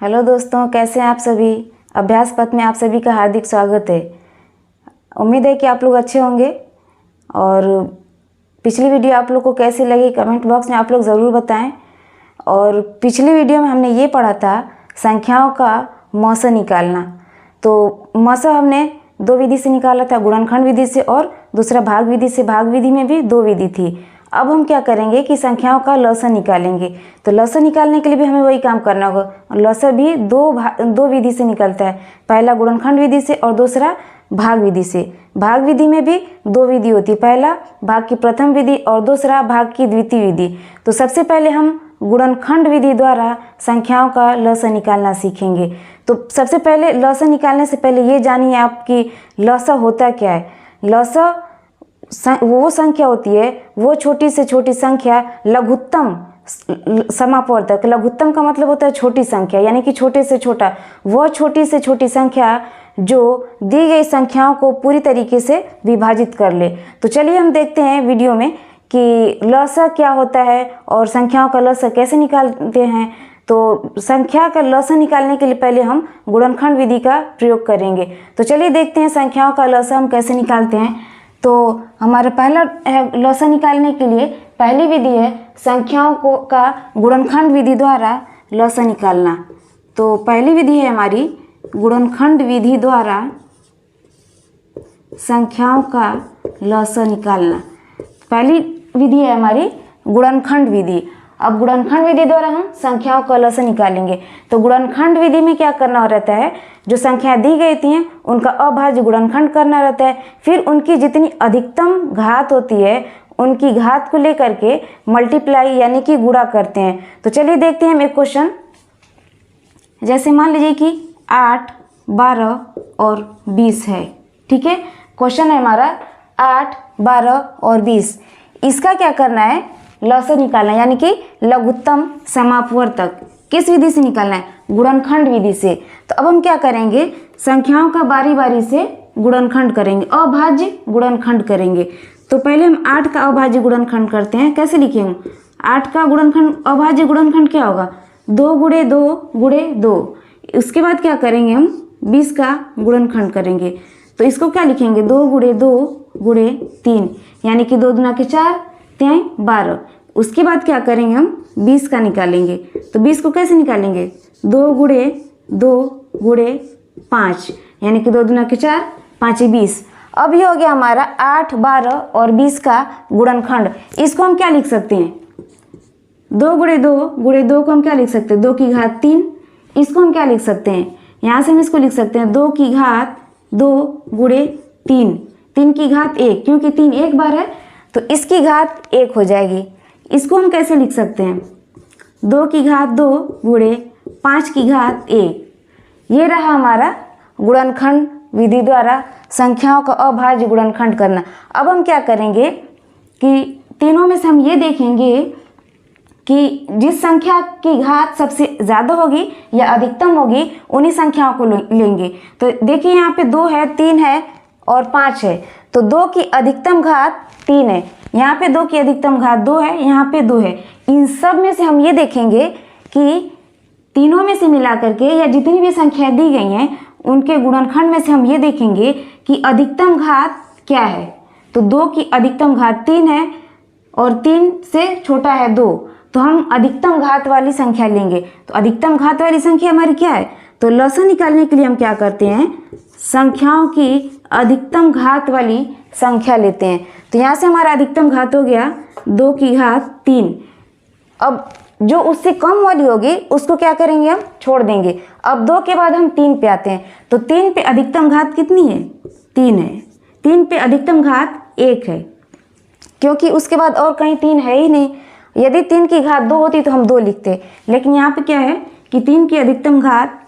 Hello दोस्तों, कैसे हैं आप सभी। अभ्यास पथ में आप सभी का हार्दिक स्वागत है। उम्मीद है कि आप लोग अच्छे होंगे। और पिछली वीडियो आप लोग को कैसी लगी कमेंट बॉक्स में आप लोग ज़रूर बताएं। और पिछली वीडियो में हमने ये पढ़ा था संख्याओं का मौसा निकालना। तो मौसा हमने दो विधि से निकाला था, गुणनखंड विधि से और दूसरा भाग विधि से। भाग विधि में भी दो विधि थी। अब हम क्या करेंगे कि संख्याओं का लौसा निकालेंगे। तो लौसा निकालने के लिए भी हमें वही काम करना होगा। लौसा भी दो विधि से निकलता है, पहला गुणनखंड विधि से और दूसरा भाग विधि से। भाग विधि में भी दो विधि होती है, पहला भाग की प्रथम विधि और दूसरा भाग की द्वितीय विधि। तो सबसे पहले हम गुणनखंड विधि द्वारा संख्याओं का लौसा निकालना सीखेंगे। तो सबसे पहले लौसा निकालने से पहले ये जानिए आपकी लौसा होता क्या है। लौसा वो संख्या होती है, वो छोटी से छोटी संख्या लघुत्तम समापवर्तक। लघुत्तम का मतलब होता है छोटी संख्या, यानी कि छोटे से छोटा। वह छोटी से छोटी संख्या जो दी गई संख्याओं को पूरी तरीके से विभाजित कर ले। तो चलिए हम देखते हैं वीडियो में कि लौसा क्या होता है और संख्याओं का लौसा कैसे निकालते हैं। तो संख्या का लौसा निकालने के लिए पहले हम गुणनखंड विधि का प्रयोग करेंगे। तो चलिए देखते हैं संख्याओं का लौसा हम कैसे निकालते हैं। तो हमारा पहला है लौसा निकालने के लिए पहली विधि है संख्याओं का गुणनखंड विधि द्वारा लौसा निकालना। तो पहली विधि है हमारी गुणनखंड विधि द्वारा संख्याओं का लौसा निकालना। पहली विधि है हमारी गुणनखंड विधि। अब गुणनखंड विधि द्वारा हम संख्याओं का लौसा निकालेंगे। तो गुणनखंड विधि में क्या करना रहता है, जो संख्याएं दी गई थी उनका अभाज्य गुणनखंड करना रहता है। फिर उनकी जितनी अधिकतम घात होती है उनकी घात को लेकर के मल्टीप्लाई यानी कि गुणा करते हैं। तो चलिए देखते हैं हम एक क्वेश्चन। जैसे मान लीजिए कि 8, 12 और 20 है। ठीक है, क्वेश्चन है हमारा 8, 12 और 20। इसका क्या करना है, लौसा निकालना है, यानी कि लघुत्तम समापवर्तक। किस विधि से निकालना है, गुणनखंड विधि से। तो अब हम क्या करेंगे, संख्याओं का बारी बारी से गुणनखंड करेंगे, अभाज्य गुणनखंड करेंगे। तो पहले हम 8 का अभाज्य गुणनखंड करते हैं। कैसे लिखेंगे 8 का गुणनखंड, अभाज्य गुणनखंड क्या होगा, 2 गुणे 2 गुणे 2। उसके बाद क्या करेंगे हम 20 का गुणनखंड करेंगे। तो इसको क्या लिखेंगे, 2 गुणे 2 गुणे 3, यानी कि 2 दूना के 4 3 12। उसके बाद क्या करेंगे हम 20 का निकालेंगे। तो 20 को कैसे निकालेंगे, 2 गुणे 2 गुणे 5, यानी कि 2 दूना के 4 5 20। अब ये हो गया हमारा 8, 12 और 20 का गुणनखंड। इसको हम क्या लिख सकते हैं, 2 गुणे 2 गुणे 2 को हम क्या लिख सकते हैं, 2 की घात 3। इसको हम क्या लिख सकते हैं, यहाँ से हम इसको लिख सकते हैं 2 की घात 2 गुणे 3, 3 की घात 1, क्योंकि 3 एक बार है तो इसकी घात 1 हो जाएगी। इसको हम कैसे लिख सकते हैं, 2 की घात 2 गुणे 5 की घात 1। ये रहा हमारा गुणनखंड विधि द्वारा संख्याओं का अभाज्य गुणनखंड करना। अब हम क्या करेंगे कि तीनों में से हम ये देखेंगे कि जिस संख्या की घात सबसे ज़्यादा होगी या अधिकतम होगी उन्हीं संख्याओं को लेंगे। तो देखिए यहाँ पे 2 है, 3 है और 5 है। तो 2 की अधिकतम घात 3 है, यहाँ पे 2 की अधिकतम घात 2 है, यहाँ पे 2 है। इन सब में से हम ये देखेंगे कि तीनों में से मिला करके या जितनी भी संख्याएं दी गई हैं उनके गुणनखंड में से हम ये देखेंगे कि अधिकतम घात क्या है। तो 2 की अधिकतम घात 3 है और 3 से छोटा है 2, तो हम अधिकतम घात वाली संख्या लेंगे। तो अधिकतम घात वाली संख्या हमारी क्या है, तो लौसा निकालने के लिए हम क्या करते हैं, संख्याओं की अधिकतम घात वाली संख्या लेते हैं। तो यहाँ से हमारा अधिकतम घात हो गया 2 की घात 3। अब जो उससे कम वाली होगी उसको क्या करेंगे, हम छोड़ देंगे। अब 2 के बाद हम 3 पे आते हैं। तो 3 पे अधिकतम घात कितनी है, 3 है। 3 पे अधिकतम घात 1 है, क्योंकि उसके बाद और कहीं 3 है ही नहीं। यदि 3 की घात 2 होती तो हम 2 लिखते, लेकिन यहाँ पे क्या है कि 3 की अधिकतम घात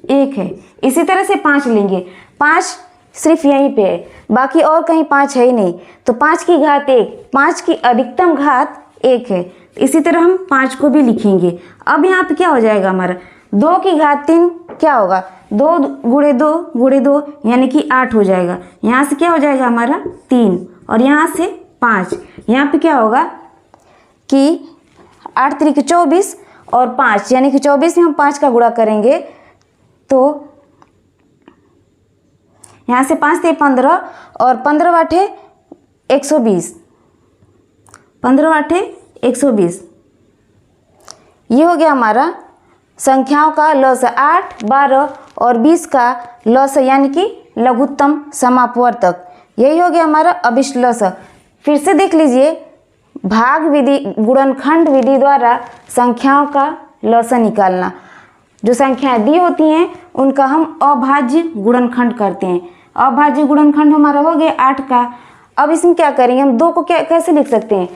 1 है। इसी तरह से 5 लेंगे, 5 सिर्फ यहीं पे है, बाकी और कहीं 5 है ही नहीं। तो 5 की घात 1, 5 की अधिकतम घात 1 है। इसी तरह हम 5 को भी लिखेंगे। अब यहाँ पे क्या हो जाएगा हमारा, 2 की घात 3 क्या होगा, 2 गुणे 2 गुणे 2, यानी कि 8 हो जाएगा। यहाँ से क्या हो जाएगा हमारा 3 और यहाँ से 5। यहाँ पे क्या होगा कि 8 3 24 और 5, यानी कि 24 में हम 5 का गुणा करेंगे तो यहाँ से 5 थे 15 और 15 आठे 120, 15 आठे 120। ये हो गया हमारा संख्याओं का लसाअ 8, 12 और 20 का लसाअ, यानी कि लघुत्तम समापवर्तक। यही हो गया हमारा अभिष्ट लसाअ। फिर से देख लीजिए, भाग विधि, गुणनखंड विधि द्वारा संख्याओं का लसाअ निकालना। जो संख्याएं दी होती हैं उनका हम अभाज्य गुणनखंड करते हैं। अभाज्य गुणनखंड हमारा हो गया 8 का। अब इसमें क्या करेंगे, हम 2 को कैसे लिख सकते हैं,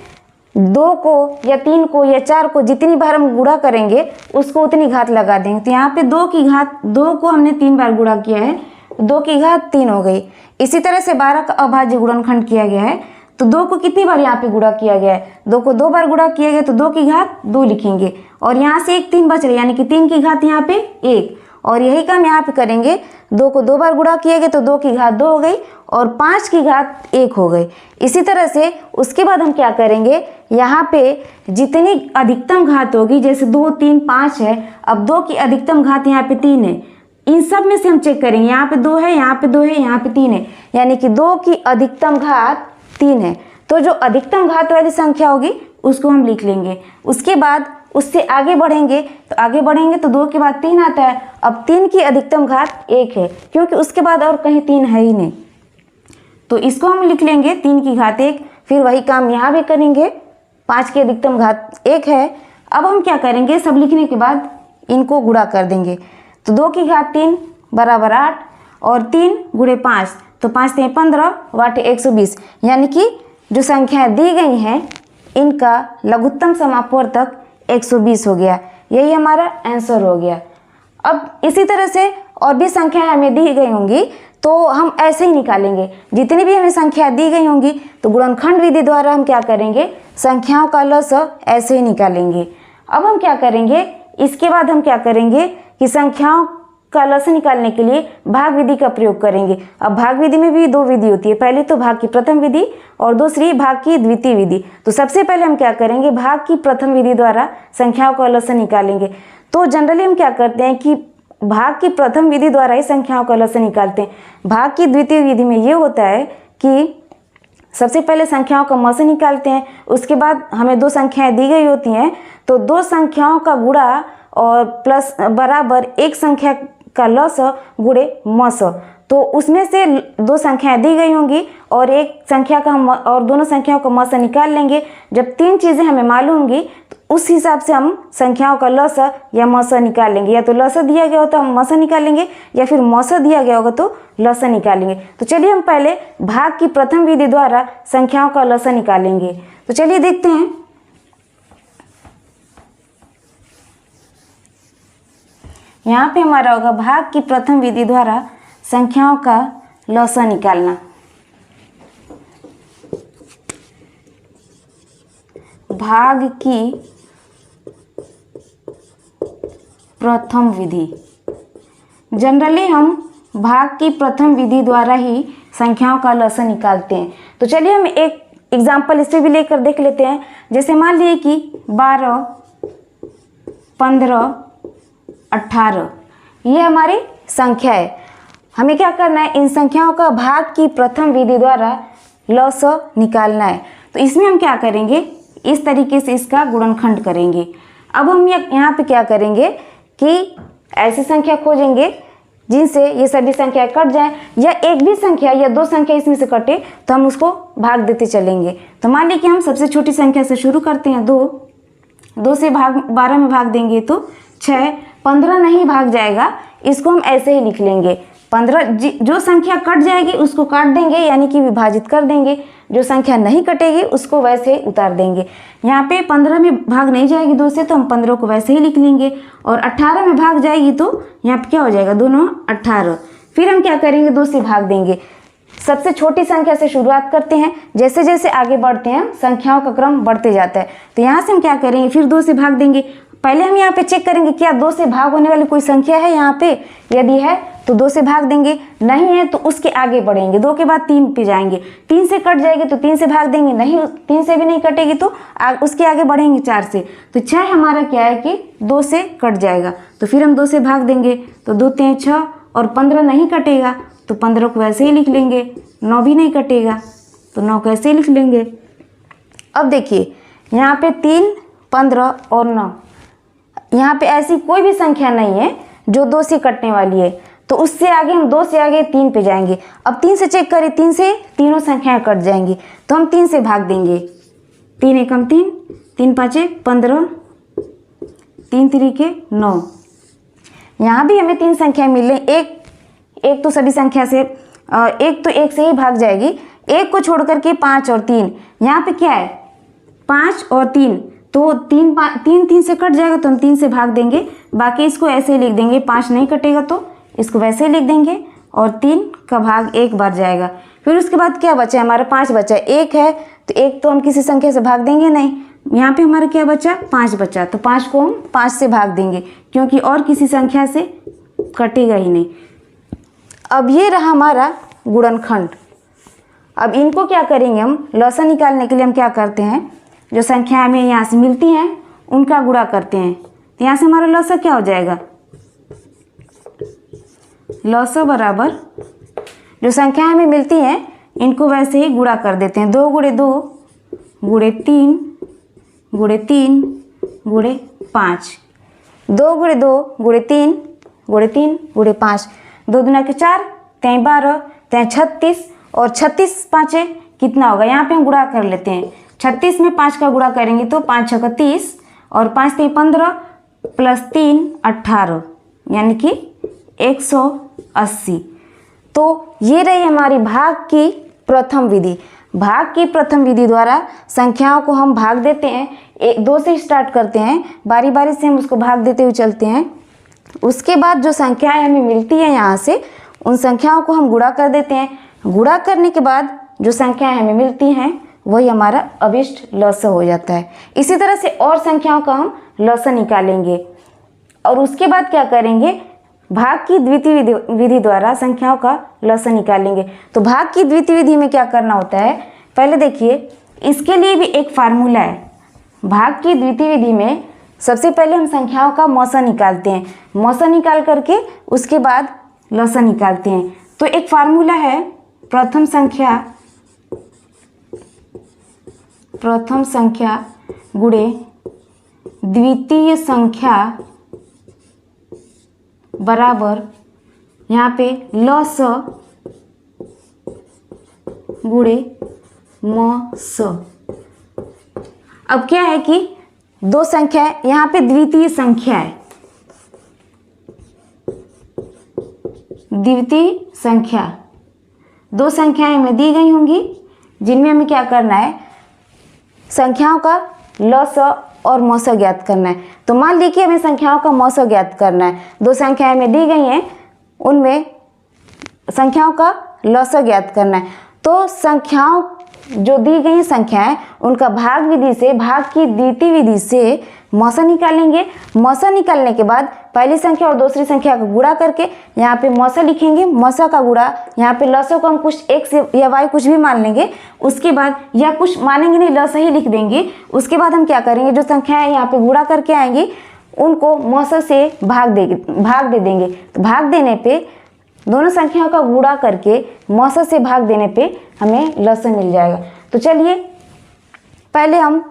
2 को या 3 को या 4 को जितनी बार हम गुणा करेंगे उसको उतनी घात लगा देंगे। तो यहाँ पे 2 की घात, 2 को हमने 3 बार गुणा किया है, 2 की घात 3 हो गई। इसी तरह से 12 का अभाज्य गुणनखंड किया गया है, तो 2 को कितनी बार यहाँ पे गुणा किया गया है, 2 को 2 बार गुणा किया गया, तो 2 की घात 2 लिखेंगे और यहाँ से एक 3 बच रहा है, यानी कि 3 की घात यहाँ पे 1। और यही काम यहाँ पे करेंगे, 2 को 2 बार गुणा किया गया तो 2 की घात 2 हो गई और 5 की घात 1 हो गई। इसी तरह से उसके बाद हम क्या करेंगे, यहाँ पे जितनी अधिकतम घात होगी, जैसे 2, 3, 5 है, अब 2 की अधिकतम घात यहाँ पे 3 है, इन सब में से हम चेक करेंगे, यहाँ पे 2 है, यहाँ पे 2 है, यहाँ पे 3 है, यानी कि 2 की अधिकतम घात 3 है। तो जो अधिकतम घात वाली संख्या होगी उसको हम लिख लेंगे। उसके बाद उससे आगे बढ़ेंगे, तो आगे बढ़ेंगे तो 2 के बाद 3 आता है। अब 3 की अधिकतम घात 1 है, क्योंकि उसके बाद और कहीं 3 है ही नहीं, तो इसको हम लिख लेंगे 3 की घात 1। फिर वही काम यहाँ भी करेंगे, 5 की अधिकतम घात 1 है। अब हम क्या करेंगे, सब लिखने के बाद इनको गुणा कर देंगे, तो 2 की घात 3 बराबर 8 और 3 गुणे 5, तो 5 × 15 वाटे 120, यानी कि जो संख्याएं दी गई हैं इनका लघुत्तम समापवर्तक 120 हो गया। यही हमारा आंसर हो गया। अब इसी तरह से और भी संख्याएं हमें दी गई होंगी तो हम ऐसे ही निकालेंगे। जितनी भी हमें संख्या दी गई होंगी तो गुणनखंड विधि द्वारा हम क्या करेंगे, संख्याओं का लसाअ ऐसे ही निकालेंगे। अब हम क्या करेंगे, इसके बाद हम क्या करेंगे कि संख्याओं का लसाअ निकालने के लिए भाग विधि का प्रयोग करेंगे। अब भाग विधि में भी 2 विधि होती है, पहली तो भाग की प्रथम विधि और दूसरी भाग की द्वितीय विधि। तो सबसे पहले हम क्या करेंगे, भाग की प्रथम विधि द्वारा संख्याओं का लसाअ निकालेंगे। तो जनरली हम क्या करते हैं कि भाग की प्रथम विधि द्वारा ही संख्याओं का लसाअ निकालते हैं। भाग की द्वितीय विधि में ये होता है कि सबसे पहले संख्याओं का मसा निकालते हैं, उसके बाद हमें 2 संख्याएं दी गई होती हैं, तो 2 संख्याओं का गुणा और प्लस बराबर एक संख्या का लसाअ गुणे मसा। तो उसमें से 2 संख्याएं दी गई होंगी और एक संख्या का हम और दोनों संख्याओं का मसा निकाल लेंगे। जब 3 चीज़ें हमें मालूम होंगी तो उस हिसाब से हम संख्याओं का लसाअ या मसा निकाल लेंगे। या तो लसाअ दिया गया हो तो हम मसा निकालेंगे, या फिर मसा दिया गया होगा तो लसाअ निकालेंगे। तो चलिए हम पहले भाग की प्रथम विधि द्वारा संख्याओं का लसाअ निकालेंगे। तो चलिए देखते हैं। यहाँ पे हमारा होगा भाग की प्रथम विधि द्वारा संख्याओं का लसाअ निकालना। भाग की प्रथम विधि, जनरली हम भाग की प्रथम विधि द्वारा ही संख्याओं का लसाअ निकालते हैं। तो चलिए हम एक एग्जाम्पल इस पर भी लेकर देख लेते हैं। जैसे मान लीजिए कि 12, 15, 18 ये हमारी संख्या है। हमें क्या करना है, इन संख्याओं का भाग की प्रथम विधि द्वारा लसाअ निकालना है। तो इसमें हम क्या करेंगे, इस तरीके से इसका गुणनखंड करेंगे। अब हम यहाँ पे क्या करेंगे कि ऐसी संख्या खोजेंगे जिनसे ये सभी संख्या कट जाए, या एक भी संख्या या 2 संख्या इसमें से कटे तो हम उसको भाग देते चलेंगे। तो मान लीजिए कि हम सबसे छोटी संख्या से शुरू करते हैं, 2 से 12 में भाग देंगे तो 6, 15 नहीं भाग जाएगा, इसको हम ऐसे ही लिख लेंगे। 15 जो संख्या कट जाएगी उसको काट देंगे, यानी कि विभाजित कर देंगे। जो संख्या नहीं कटेगी उसको वैसे ही उतार देंगे। यहाँ पे 15 में भाग नहीं जाएगी 2 से, तो हम 15 को वैसे ही लिख लेंगे। और 18 में भाग जाएगी तो यहाँ पे क्या हो जाएगा, 2 18। फिर हम क्या करेंगे, 2 से भाग देंगे। सबसे छोटी संख्या से शुरुआत करते हैं, जैसे जैसे आगे बढ़ते हैं संख्याओं का क्रम बढ़ते जाता है। तो यहाँ से हम क्या करेंगे, फिर 2 से भाग देंगे। पहले हम यहाँ पे चेक करेंगे क्या 2 से भाग होने वाली कोई संख्या है यहाँ पे, यदि है तो 2 से भाग देंगे, नहीं है तो उसके आगे बढ़ेंगे, 2 के बाद 3 पे जाएंगे, 3 से कट जाएगी तो 3 से भाग देंगे, नहीं 3 से भी नहीं कटेगी तो उसके आगे बढ़ेंगे 4 से, तो 6 हमारा क्या है कि 2 से कट जाएगा, तो फिर हम 2 से भाग देंगे, तो 2 3 6 और 15 नहीं कटेगा तो 15 को वैसे ही लिख लेंगे, 9 भी नहीं कटेगा तो 9 को ऐसे ही लिख लेंगे। अब देखिए यहाँ पे 3, 15 और 9, यहाँ पे ऐसी कोई भी संख्या नहीं है जो 2 से कटने वाली है, तो उससे आगे हम 2 से आगे 3 पे जाएंगे। अब 3 से चेक करें, 3 से तीनों संख्याएं कट जाएंगी तो हम 3 से भाग देंगे, 3 एकम 3, 3 पाँचे 15, 3 त्रिके 9। यहाँ भी हमें 3 संख्याएं मिल रही, एक तो सभी संख्या से एक तो एक से ही भाग जाएगी, एक को छोड़ करके 5 और 3, यहाँ पे क्या है 5 और 3, तो 3 से कट जाएगा तो हम 3 से भाग देंगे, बाकी इसको ऐसे ही लिख देंगे, 5 नहीं कटेगा तो इसको वैसे ही लिख देंगे और 3 का भाग 1 बार जाएगा। फिर उसके बाद क्या बचा है हमारा 5 बचा, 1 है तो 1 तो हम किसी संख्या से भाग देंगे नहीं, यहाँ पे हमारा क्या बचा 5 बचा, तो 5 को हम 5 से भाग देंगे क्योंकि और किसी संख्या से कटेगा ही नहीं। अब ये रहा हमारा गुणनखंड। अब इनको क्या करेंगे हम, लसा निकालने के लिए हम क्या करते हैं, जो संख्या हमें यहाँ से मिलती हैं उनका गुणा करते हैं, तो यहाँ से हमारा लसा क्या हो जाएगा, लसा बराबर जो संख्या हमें मिलती हैं इनको वैसे ही गुणा कर देते हैं, 2 गुणे 2 गुणे 3 गुणे 3 गुणे 5, 2 गुणे 2 गुणे 3 गुणे 3 गुणे 5, 2 दूना के 4, 3 12, 3 36 और 36 पाँचे कितना होगा, यहाँ पे हम गुणा कर लेते हैं, 36 में 5 का गुणा करेंगे तो 5 6 30 और 5 3 15 प्लस 3 18 यानी कि 180। तो ये रही हमारी भाग की प्रथम विधि। भाग की प्रथम विधि द्वारा संख्याओं को हम भाग देते हैं, 2 से स्टार्ट करते हैं, बारी बारी से हम उसको भाग देते हुए चलते हैं, उसके बाद जो संख्याएं हमें मिलती हैं यहाँ से उन संख्याओं को हम गुणा कर देते हैं, गुणा करने के बाद जो संख्याएं हमें मिलती हैं वही हमारा अभिष्ट लसा हो जाता है। इसी तरह से और संख्याओं का हम लसा निकालेंगे और उसके बाद क्या करेंगे, भाग की द्वितीय विधि द्वारा संख्याओं का लसा निकालेंगे। तो भाग की द्वितीय विधि में क्या करना होता है, पहले देखिए इसके लिए भी एक फार्मूला है। भाग की द्वितीय विधि में सबसे पहले हम संख्याओं का मौसा निकालते हैं, मौसा निकाल करके उसके बाद लसा निकालते हैं। तो एक फार्मूला है, प्रथम संख्या गुणे द्वितीय संख्या बराबर यहाँ पे लस गुणे मस। अब क्या है कि 2 संख्या है, यहाँ पे द्वितीय संख्या है, द्वितीय संख्या 2 संख्याएं हमें दी गई होंगी जिनमें हमें क्या करना है, संख्याओं का लस और मौसा ज्ञात करना है। तो मान लीजिए हमें संख्याओं का मौसा ज्ञात करना है, 2 संख्याएं हमें दी गई हैं उनमें संख्याओं का लसा ज्ञात करना है। तो संख्याओं जो दी गई संख्याएं उनका भाग विधि से, भाग की द्वितीय विधि से मौसा निकालेंगे। मौसा निकालने के बाद पहली संख्या और दूसरी संख्या का गुणा करके यहाँ पे मौसा लिखेंगे, मौसा का गुणा, यहाँ पे लसों को हम कुछ x या y कुछ भी मान लेंगे, उसके बाद या कुछ मानेंगे नहीं, लसा ही लिख देंगे। उसके बाद हम क्या करेंगे, जो संख्याएं यहाँ पे गुणा करके आएंगी उनको मौसा से भाग दे देंगे। तो भाग देने पे दोनों संख्याओं का गुणा करके मौसा से भाग देने पे हमें लसा मिल जाएगा। तो चलिए पहले हम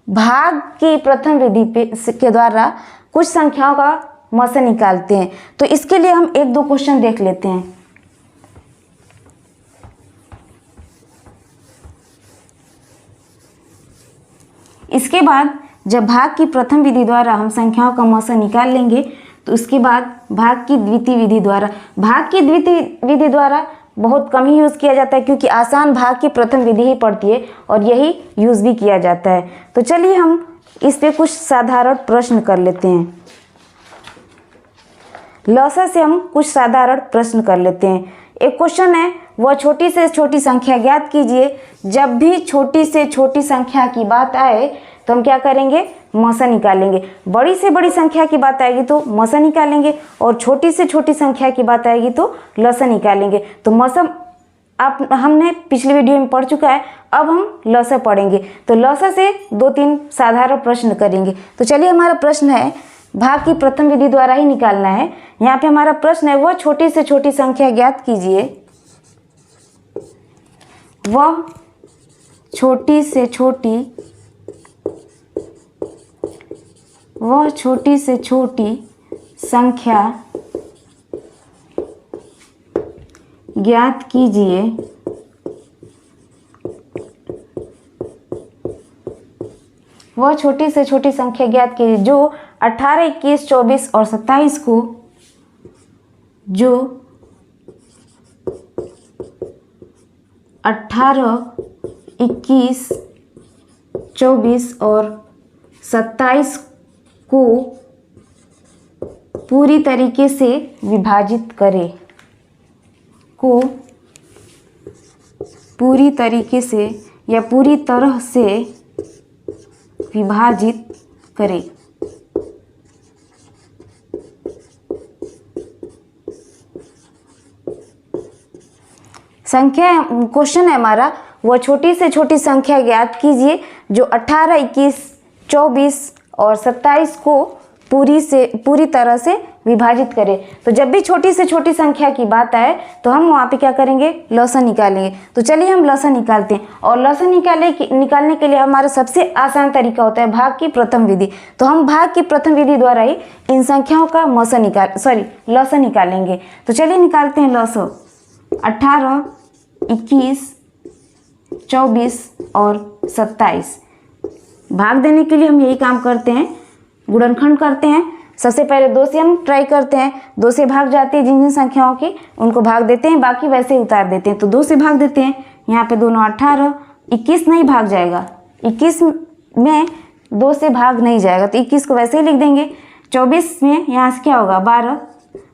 भाग की प्रथम विधि के द्वारा कुछ संख्याओं का मौसा निकालते हैं। तो इसके लिए हम 1-2 क्वेश्चन देख लेते हैं। इसके बाद जब भाग की प्रथम विधि द्वारा हम संख्याओं का मौसा निकाल लेंगे तो उसके बाद भाग की द्वितीय विधि द्वारा, भाग की द्वितीय विधि द्वारा बहुत कम ही यूज़ किया जाता है क्योंकि आसान भाग की प्रथम विधि ही पड़ती है और यही यूज़ भी किया जाता है। तो चलिए हम इस पे कुछ साधारण प्रश्न कर लेते हैं। लसा से हम कुछ साधारण प्रश्न कर लेते हैं। एक क्वेश्चन है, वह छोटी से छोटी संख्या ज्ञात कीजिए। जब भी छोटी से छोटी संख्या की बात आए तो हम क्या करेंगे, मसा निकालेंगे। बड़ी से बड़ी संख्या की बात आएगी तो मसा निकालेंगे और छोटी से छोटी संख्या की बात आएगी तो लसा निकालेंगे। तो मसा आप हमने पिछले वीडियो में पढ़ चुका है, अब हम लसा पढ़ेंगे। तो लसा से 2-3 साधारण प्रश्न करेंगे। तो चलिए, हमारा प्रश्न है भाग की प्रथम विधि द्वारा ही निकालना है। यहाँ पे हमारा प्रश्न है, वह छोटी से छोटी संख्या ज्ञात कीजिए, वह छोटी से छोटी संख्या ज्ञात कीजिए वह छोटी से छोटी संख्या ज्ञात कीजिए जो 18, 21, 24 और 27 को, जो 18, 21, 24 और 27 को पूरी तरीके से विभाजित करे, पूरी तरीके से या पूरी तरह से विभाजित करे। संख्या क्वेश्चन है हमारा, वह छोटी से छोटी संख्या ज्ञात कीजिए जो 18, 21, 24 और 27 को पूरी तरह से विभाजित करे। तो जब भी छोटी से छोटी संख्या की बात आए तो हम वहाँ पे क्या करेंगे, लसा निकालेंगे। तो चलिए हम लसा निकालते हैं। और लसा निकालने के लिए हमारा सबसे आसान तरीका होता है भाग की प्रथम विधि। तो हम भाग की प्रथम विधि द्वारा ही इन संख्याओं का लसा निकालेंगे। तो चलिए निकालते हैं लसा। 18, 21, 24 और 27 भाग देने के लिए हम यही काम करते हैं, गुणनखंड करते हैं। सबसे पहले 2 से हम ट्राई करते हैं, 2 से भाग जाती है जिन जिन संख्याओं की, उनको भाग देते हैं, बाकी वैसे ही उतार देते हैं। तो 2 से भाग देते हैं। यहाँ पे दोनों 18, 21 नहीं भाग जाएगा, 21 में 2 से भाग नहीं जाएगा तो 21 को वैसे ही लिख देंगे। 24 में यहाँ से क्या होगा 12,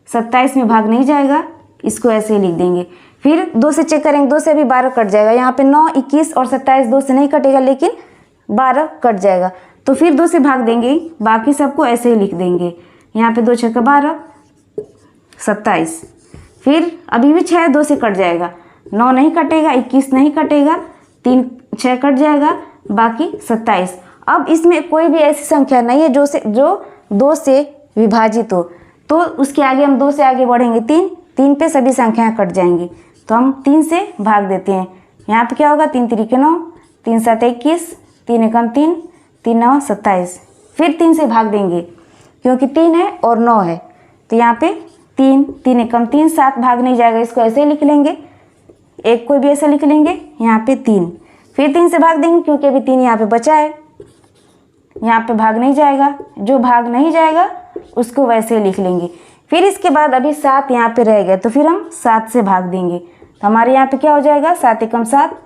27 में भाग नहीं जाएगा, इसको ऐसे ही लिख देंगे। फिर 2 से चेक करेंगे, 2 से अभी 12 कट जाएगा। यहाँ पे 9, 21 और 27 2 से नहीं कटेगा लेकिन 12 कट जाएगा। तो फिर 2 से भाग देंगे, बाकी सबको ऐसे ही लिख देंगे। यहाँ पे 2 6 12, 27। फिर अभी भी 6 2 से कट जाएगा, 9 नहीं कटेगा, 21 नहीं कटेगा, 3 6 कट जाएगा, बाकी 27। अब इसमें कोई भी ऐसी संख्या नहीं है जो 2 से विभाजित हो, तो उसके आगे हम 2 से आगे बढ़ेंगे। 3 पे सभी संख्याएं कट जाएंगी, तो हम 3 से भाग देते हैं। यहाँ पे क्या होगा 3 3 9, 3 7 21, 3 1 3, 3 9 27। फिर 3 से भाग देंगे क्योंकि 3 है और 9 है, तो यहाँ पे 3 3 1 3, 7 भाग नहीं जाएगा, इसको ऐसे ही लिख लेंगे। एक कोई भी ऐसे लिख लेंगे, यहाँ पे 3। फिर 3 से भाग देंगे क्योंकि अभी 3 यहाँ पे बचा है, यहाँ पे भाग नहीं जाएगा, जो भाग नहीं जाएगा उसको वैसे ही लिख लेंगे। फिर इसके बाद अभी 7 यहाँ पे रह गया, तो फिर हम 7 से भाग देंगे। तो हमारे यहाँ पे क्या हो जाएगा 7 1 7।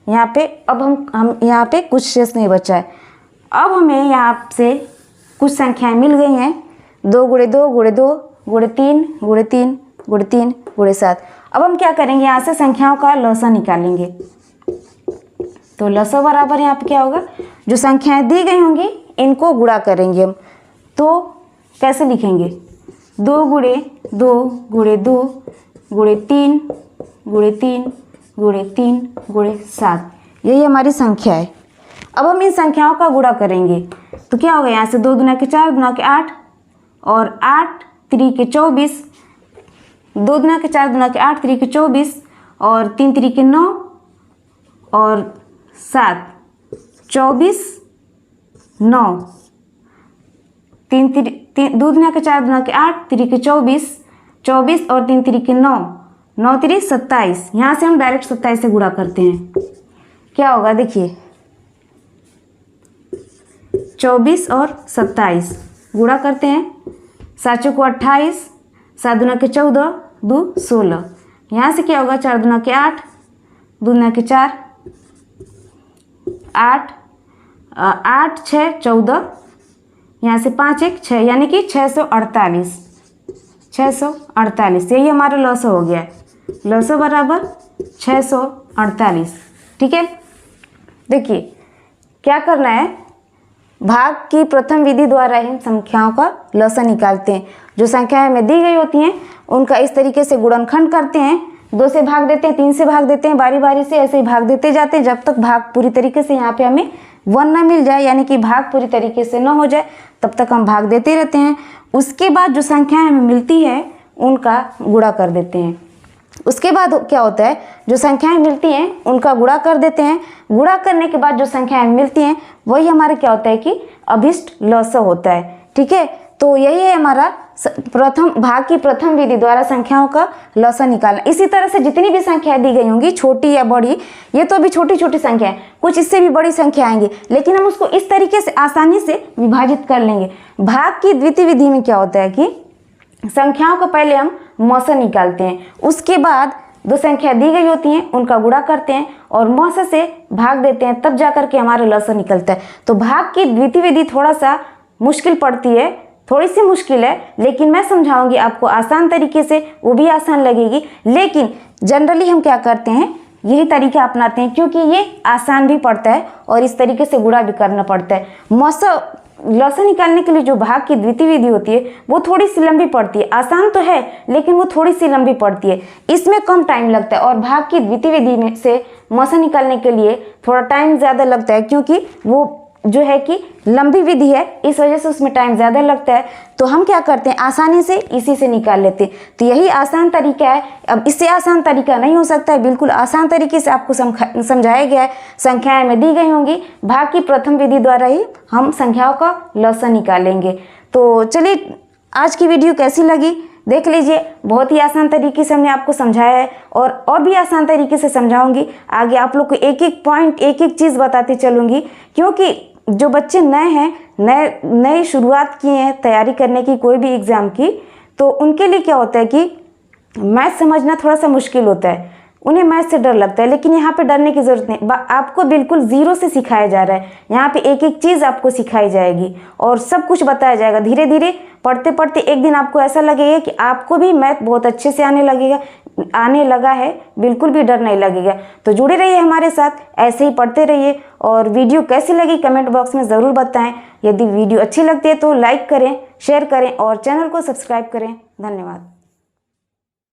यहाँ पे अब हम यहाँ पे कुछ शेष नहीं बचा है। अब हमें यहाँ से कुछ संख्याएं मिल गई हैं, 2 × 2 × 2 × 3 × 3 × 3 × 7। अब हम क्या करेंगे, यहाँ से संख्याओं का लसा निकालेंगे। तो लसा बराबर यहाँ पे क्या होगा, जो संख्याएं दी गई होंगी इनको गुणा करेंगे हम। तो कैसे लिखेंगे, 2 × 2 × 2 × 3 × 3 × 3 × 7, यही हमारी संख्या है। अब हम इन संख्याओं का गुणा करेंगे तो क्या होगा, यहाँ से 2 दूना के 4, दूना के 8 और 8 3 के 24, 2 दूना के 4, दूना के 8 3 के 24 और 3 3 के 9 और 7 24 9, 2 दूना के 4, दूना के 8 3 के 24 24 और 3 3 के 9 9 3 27। यहाँ से हम डायरेक्ट 27 से गुणा करते हैं। क्या होगा देखिए, 24 और 27 गुणा करते हैं, 7 को 28, 7 दूना के 14, 2 16। यहाँ से क्या होगा 4 दूना के 8, 2 दूना के 4, 8 8 6 14, यहाँ से 5 1 6, यानी कि 648। 648 यही हमारा लसा हो गया है। लसा बराबर 648। ठीक है, देखिए क्या करना है, भाग की प्रथम विधि द्वारा ही संख्याओं का लसन निकालते हैं। जो संख्याएं हमें दी गई होती हैं उनका इस तरीके से गुणनखंड करते हैं, 2 से भाग देते हैं, 3 से भाग देते हैं, बारी बारी से ऐसे ही भाग देते जाते हैं जब तक भाग पूरी तरीके से यहाँ पे हमें 1 ना मिल जाए, यानी कि भाग पूरी तरीके से न हो जाए तब तक हम भाग देते रहते हैं। उसके बाद जो संख्याएं हमें मिलती है उनका गुणा कर देते हैं। उसके बाद क्या होता है, जो संख्याएं मिलती हैं उनका गुणा कर देते हैं। गुणा करने के बाद जो संख्याएं मिलती हैं वही हमारा क्या होता है कि अभिष्ट लस होता है। ठीक है, तो यही है हमारा प्रथम भाग की प्रथम विधि द्वारा संख्याओं का लसन निकालना। इसी तरह से जितनी भी संख्याएं दी गई होंगी, छोटी या बड़ी, ये तो अभी छोटी छोटी संख्या है, कुछ इससे भी बड़ी संख्या आएंगी, लेकिन हम उसको इस तरीके से आसानी से विभाजित कर लेंगे। भाग की द्वितीय विधि में क्या होता है कि संख्याओं को पहले हम मौसा निकालते हैं, उसके बाद 2 संख्या दी गई होती हैं उनका गुणा करते हैं और मौसा से भाग देते हैं, तब जाकर के हमारा लसन निकलता है। तो भाग की द्वितीय विधि थोड़ा सा मुश्किल पड़ती है, थोड़ी सी मुश्किल है, लेकिन मैं समझाऊंगी आपको आसान तरीके से, वो भी आसान लगेगी। लेकिन जनरली हम क्या करते हैं, यही तरीका अपनाते हैं क्योंकि ये आसान भी पड़ता है और इस तरीके से गुणा भी करना पड़ता है। मौसा लसन निकालने के लिए जो भाग की द्वितीय विधि होती है वो थोड़ी सी लंबी पड़ती है, आसान तो है लेकिन वो थोड़ी सी लंबी पड़ती है, इसमें कम टाइम लगता है। और भाग की द्वितीय विधि में से मौसा निकालने के लिए थोड़ा टाइम ज़्यादा लगता है क्योंकि वो जो है कि लंबी विधि है, इस वजह से उसमें टाइम ज़्यादा लगता है। तो हम क्या करते हैं, आसानी से इसी से निकाल लेते हैं। तो यही आसान तरीका है। अब इससे आसान तरीका नहीं हो सकता है, बिल्कुल आसान तरीके से आपको समझाया गया है। संख्याएं में दी गई होंगी, भाग की प्रथम विधि द्वारा ही हम संख्याओं का लसन निकालेंगे। तो चलिए, आज की वीडियो कैसी लगी देख लीजिए। बहुत ही आसान तरीके से हमने आपको समझाया है और भी आसान तरीके से समझाऊंगी। आगे आप लोग को एक एक पॉइंट, एक एक चीज़ बताती चलूँगी, क्योंकि जो बच्चे नए हैं, नए शुरुआत किए हैं तैयारी करने की कोई भी एग्ज़ाम की, तो उनके लिए क्या होता है कि मैथ समझना थोड़ा सा मुश्किल होता है, उन्हें मैथ से डर लगता है। लेकिन यहाँ पे डरने की ज़रूरत नहीं, आपको बिल्कुल ज़ीरो से सिखाया जा रहा है। यहाँ पे एक एक चीज़ आपको सिखाई जाएगी और सब कुछ बताया जाएगा। धीरे धीरे पढ़ते पढ़ते एक दिन आपको ऐसा लगेगा कि आपको भी मैथ बहुत अच्छे से आने लगा है, बिल्कुल भी डर नहीं लगेगा। तो जुड़े रहिए हमारे साथ, ऐसे ही पढ़ते रहिए। और वीडियो कैसी लगी कमेंट बॉक्स में ज़रूर बताएं। यदि वीडियो अच्छी लगती है तो लाइक करें, शेयर करें और चैनल को सब्सक्राइब करें। धन्यवाद।